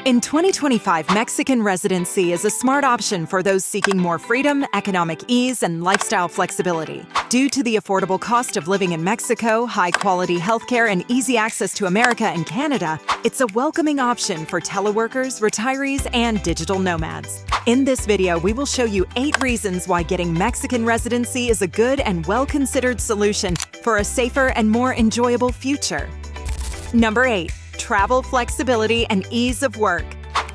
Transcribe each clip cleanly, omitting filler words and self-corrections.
In 2025, Mexican residency is a smart option for those seeking more freedom, economic ease, and lifestyle flexibility. Due to the affordable cost of living in Mexico, high-quality healthcare, and easy access to America and Canada, it's a welcoming option for teleworkers, retirees, and digital nomads. In this video, we will show you 8 reasons why getting Mexican residency is a good and well-considered solution for a safer and more enjoyable future. Number 8. Travel flexibility and ease of work.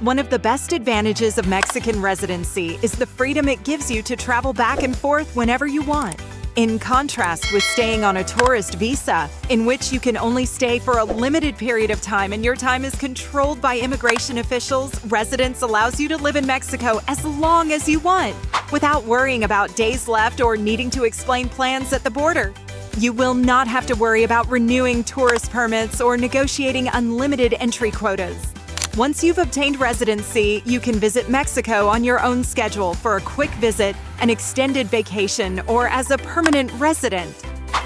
One of the best advantages of Mexican residency is the freedom it gives you to travel back and forth whenever you want. In contrast with staying on a tourist visa, in which you can only stay for a limited period of time and your time is controlled by immigration officials, Residence allows you to live in Mexico as long as you want, without worrying about days left or needing to explain plans at the border. You will not have to worry about renewing tourist permits or negotiating unlimited entry quotas. Once you've obtained residency, you can visit Mexico on your own schedule for a quick visit, an extended vacation, or as a permanent resident.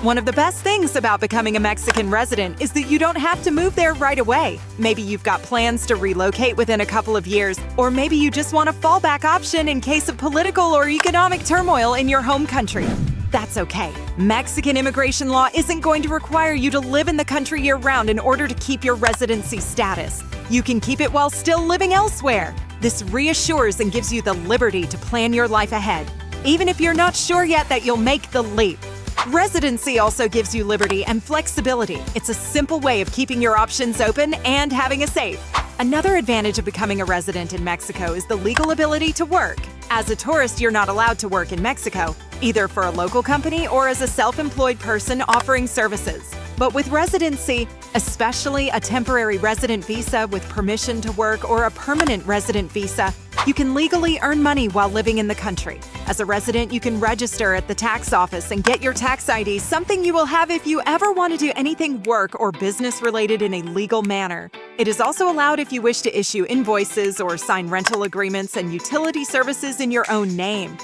One of the best things about becoming a Mexican resident is that you don't have to move there right away. Maybe you've got plans to relocate within a couple of years, or maybe you just want a fallback option in case of political or economic turmoil in your home country. That's okay. Mexican immigration law isn't going to require you to live in the country year-round in order to keep your residency status. You can keep it while still living elsewhere. This reassures and gives you the liberty to plan your life ahead, even if you're not sure yet that you'll make the leap. Residency also gives you liberty and flexibility. It's a simple way of keeping your options open and having a safe. Another advantage of becoming a resident in Mexico is the legal ability to work. As a tourist, you're not allowed to work in Mexico, either for a local company or as a self-employed person offering services. But with residency, especially a temporary resident visa with permission to work or a permanent resident visa, you can legally earn money while living in the country. As a resident, you can register at the tax office and get your tax ID, something you will have if you ever want to do anything work or business related in a legal manner. It is also allowed if you wish to issue invoices or sign rental agreements and utility services in your own name.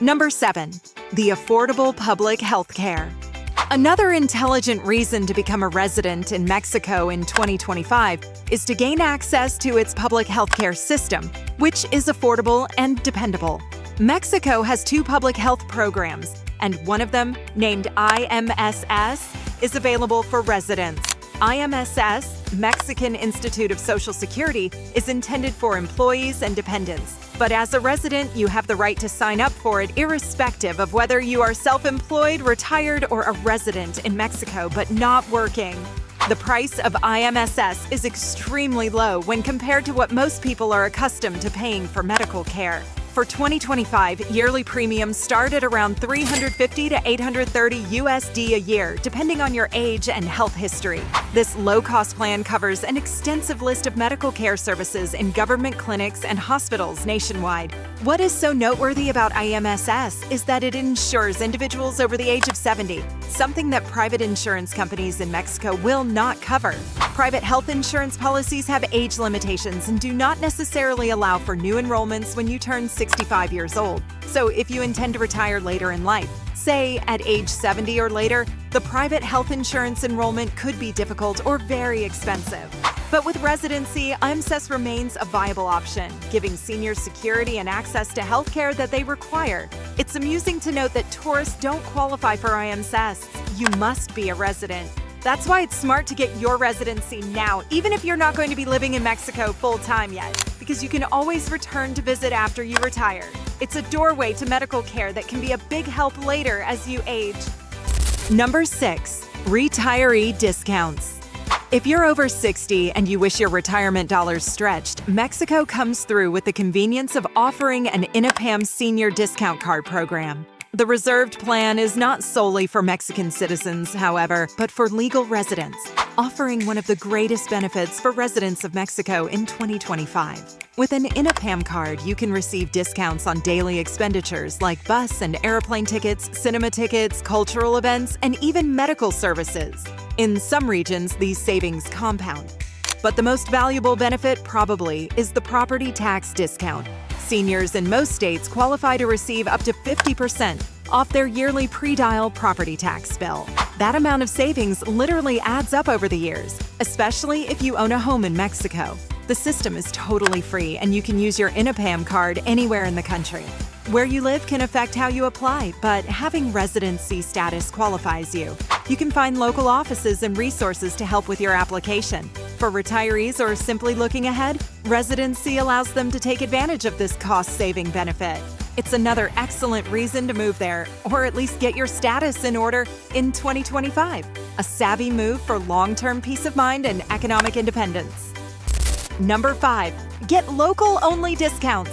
Number 7. The affordable public health care. Another intelligent reason to become a resident in Mexico in 2025 is to gain access to its public healthcare system, which is affordable and dependable. Mexico has 2 public health programs, and one of them, named IMSS, is available for residents. IMSS, Mexican Institute of Social Security, is intended for employees and dependents. But as a resident, you have the right to sign up for it irrespective of whether you are self-employed, retired, or a resident in Mexico but not working. The price of IMSS is extremely low when compared to what most people are accustomed to paying for medical care. For 2025, yearly premiums start at around $350 to $830 USD a year, depending on your age and health history. This low-cost plan covers an extensive list of medical care services in government clinics and hospitals nationwide. What is so noteworthy about IMSS is that it insures individuals over the age of 70, something that private insurance companies in Mexico will not cover. Private health insurance policies have age limitations and do not necessarily allow for new enrollments when you turn 65 years old. So if you intend to retire later in life, say at age 70 or later, the private health insurance enrollment could be difficult or very expensive. But with residency, IMSS remains a viable option, giving seniors security and access to health care that they require. It's amusing to note that tourists don't qualify for IMSS. You must be a resident. That's why it's smart to get your residency now, even if you're not going to be living in Mexico full-time yet, because you can always return to visit after you retire. It's a doorway to medical care that can be a big help later as you age. Number 6. Retiree discounts. If you're over 60 and you wish your retirement dollars stretched, Mexico comes through with the convenience of offering an INAPAM senior discount card program. The reserved plan is not solely for Mexican citizens, however, but for legal residents, offering one of the greatest benefits for residents of Mexico in 2025. With an INAPAM card, you can receive discounts on daily expenditures like bus and airplane tickets, cinema tickets, cultural events, and even medical services. In some regions, these savings compound. But the most valuable benefit, probably, is the property tax discount. Seniors in most states qualify to receive up to 50% off their yearly pre-dial property tax bill. That amount of savings literally adds up over the years, especially if you own a home in Mexico. The system is totally free, and you can use your INAPAM card anywhere in the country. Where you live can affect how you apply, but having residency status qualifies you. You can find local offices and resources to help with your application. For retirees or simply looking ahead, Residency allows them to take advantage of this cost-saving benefit. It's another excellent reason to move there, or at least get your status in order in 2025. A savvy move for long-term peace of mind and economic independence. Number 5, get local-only discounts.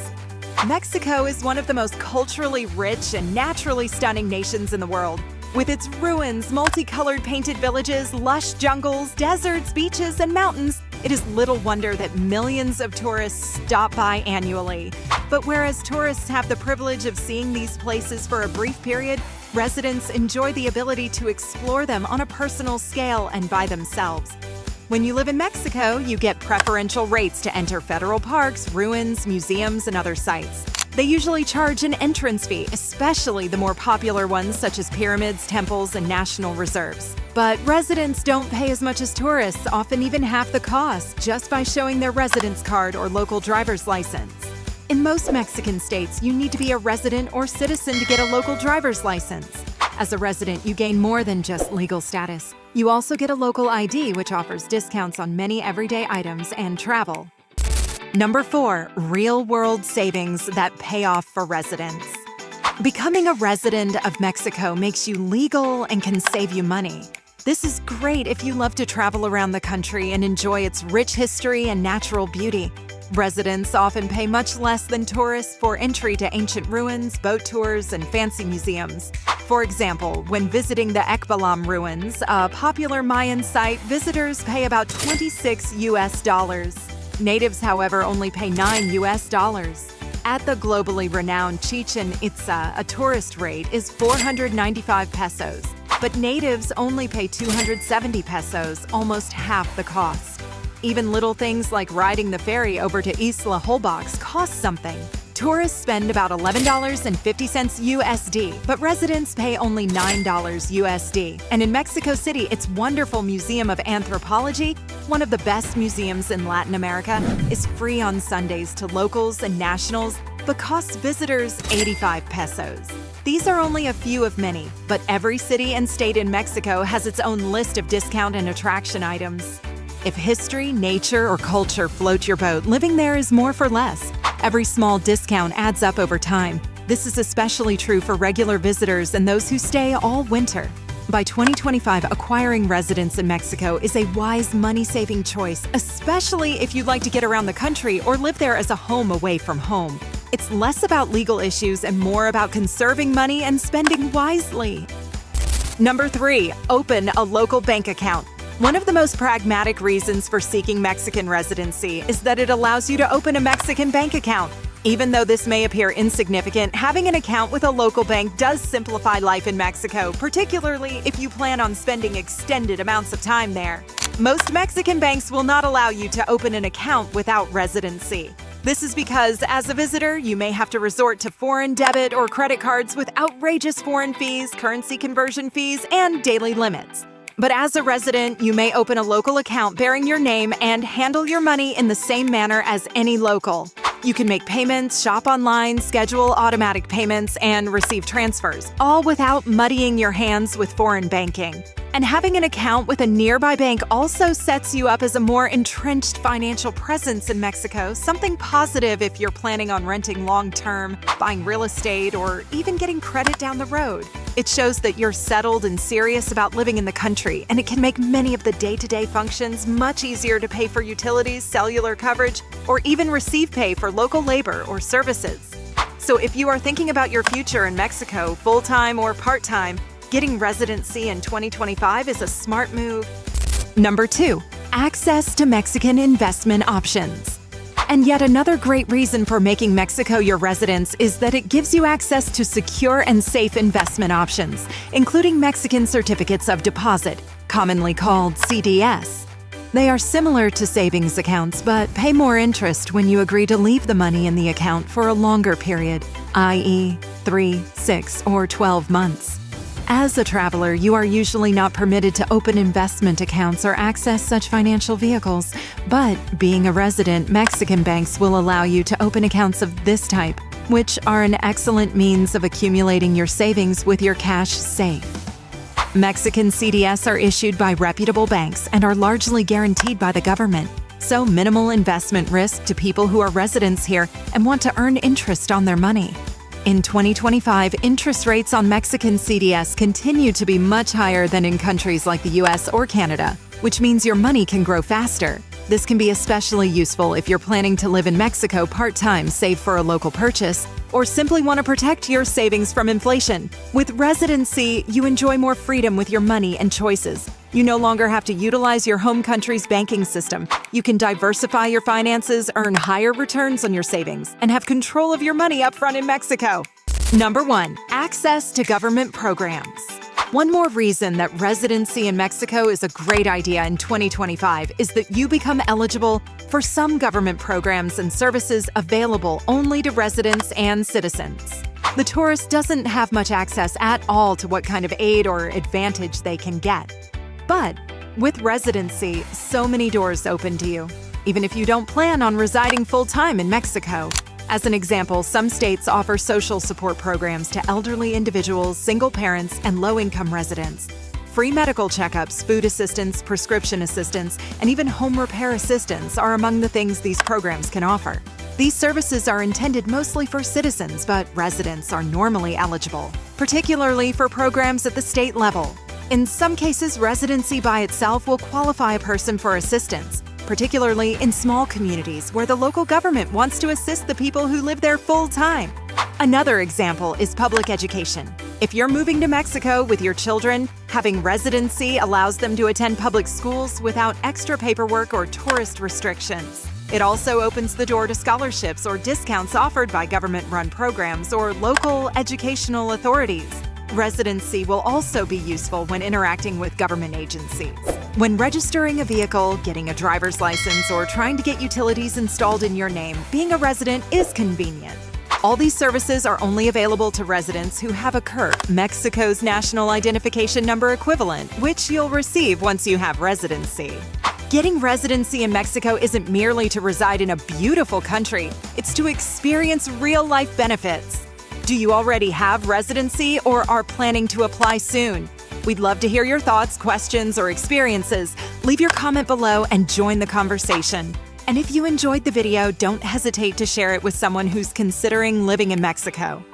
Mexico is one of the most culturally rich and naturally stunning nations in the world. With its ruins, multicolored painted villages, lush jungles, deserts, beaches, and mountains, it is little wonder that millions of tourists stop by annually. But whereas tourists have the privilege of seeing these places for a brief period, residents enjoy the ability to explore them on a personal scale and by themselves. When you live in Mexico, you get preferential rates to enter federal parks, ruins, museums, and other sites. They usually charge an entrance fee, especially the more popular ones such as pyramids, temples, and national reserves. But residents don't pay as much as tourists, often even half the cost, just by showing their residence card or local driver's license. In most Mexican states, you need to be a resident or citizen to get a local driver's license. As a resident, you gain more than just legal status. You also get a local ID, which offers discounts on many everyday items and travel. Number 4, real-world savings that pay off for residents. Becoming a resident of Mexico makes you legal and can save you money. This is great if you love to travel around the country and enjoy its rich history and natural beauty. Residents often pay much less than tourists for entry to ancient ruins, boat tours, and fancy museums. For example, when visiting the Ekbalam ruins, a popular Mayan site, visitors pay about $26. Natives, however, only pay $9. At the globally renowned Chichen Itza, a tourist rate is 495 pesos, but natives only pay 270 pesos, almost half the cost. Even little things like riding the ferry over to Isla Holbox cost something. Tourists spend about $11.50 USD, but residents pay only $9 USD. And in Mexico City, its wonderful Museum of Anthropology, one of the best museums in Latin America, is free on Sundays to locals and nationals, but costs visitors 85 pesos. These are only a few of many, but every city and state in Mexico has its own list of discount and attraction items. If history, nature, or culture float your boat, living there is more for less. Every small discount adds up over time. This is especially true for regular visitors and those who stay all winter. By 2025, acquiring residence in Mexico is a wise money-saving choice, especially if you'd like to get around the country or live there as a home away from home. It's less about legal issues and more about conserving money and spending wisely. Number 3, open a local bank account. One of the most pragmatic reasons for seeking Mexican residency is that it allows you to open a Mexican bank account. Even though this may appear insignificant, having an account with a local bank does simplify life in Mexico, particularly if you plan on spending extended amounts of time there. Most Mexican banks will not allow you to open an account without residency. This is because, as a visitor, you may have to resort to foreign debit or credit cards with outrageous foreign fees, currency conversion fees, and daily limits. But as a resident, you may open a local account bearing your name and handle your money in the same manner as any local. You can make payments, shop online, schedule automatic payments, and receive transfers, all without muddying your hands with foreign banking. And having an account with a nearby bank also sets you up as a more entrenched financial presence in Mexico, something positive if you're planning on renting long-term, buying real estate, or even getting credit down the road. It shows that you're settled and serious about living in the country, and it can make many of the day-to-day functions much easier to pay for utilities, cellular coverage, or even receive pay for local labor or services. So if you are thinking about your future in Mexico, full-time or part-time, getting residency in 2025 is a smart move. Number 2, access to Mexican investment options. And yet another great reason for making Mexico your residence is that it gives you access to secure and safe investment options, including Mexican certificates of deposit, commonly called CDS. They are similar to savings accounts, but pay more interest when you agree to leave the money in the account for a longer period, i.e., 3, 6, or 12 months. As a traveler, you are usually not permitted to open investment accounts or access such financial vehicles. But being a resident, Mexican banks will allow you to open accounts of this type, which are an excellent means of accumulating your savings with your cash safe. Mexican CDS are issued by reputable banks and are largely guaranteed by the government, so minimal investment risk to people who are residents here and want to earn interest on their money. In 2025, interest rates on Mexican CDS continue to be much higher than in countries like the US or Canada, which means your money can grow faster. This can be especially useful if you're planning to live in Mexico part-time, save for a local purchase, or simply want to protect your savings from inflation. With Residency, you enjoy more freedom with your money and choices. You no longer have to utilize your home country's banking system. You can diversify your finances, earn higher returns on your savings, and have control of your money upfront in Mexico. Number 1. Access to government programs. One more reason that residency in Mexico is a great idea in 2025 is that you become eligible for some government programs and services available only to residents and citizens. The tourist doesn't have much access at all to what kind of aid or advantage they can get. But with residency, so many doors open to you, even if you don't plan on residing full-time in Mexico. As an example, some states offer social support programs to elderly individuals, single parents, and low-income residents. Free medical checkups, food assistance, prescription assistance, and even home repair assistance are among the things these programs can offer. These services are intended mostly for citizens, but residents are normally eligible, particularly for programs at the state level. In some cases, residency by itself will qualify a person for assistance, particularly in small communities where the local government wants to assist the people who live there full-time. Another example is public education. If you're moving to Mexico with your children, having residency allows them to attend public schools without extra paperwork or tourist restrictions. It also opens the door to scholarships or discounts offered by government-run programs or local educational authorities. Residency will also be useful when interacting with government agencies. When registering a vehicle, getting a driver's license, or trying to get utilities installed in your name, being a resident is convenient. All these services are only available to residents who have a CURP, Mexico's National Identification Number equivalent, which you'll receive once you have residency. Getting residency in Mexico isn't merely to reside in a beautiful country, it's to experience real-life benefits. Do you already have residency or are planning to apply soon? We'd love to hear your thoughts, questions, or experiences. Leave your comment below and join the conversation. And if you enjoyed the video, don't hesitate to share it with someone who's considering living in Mexico.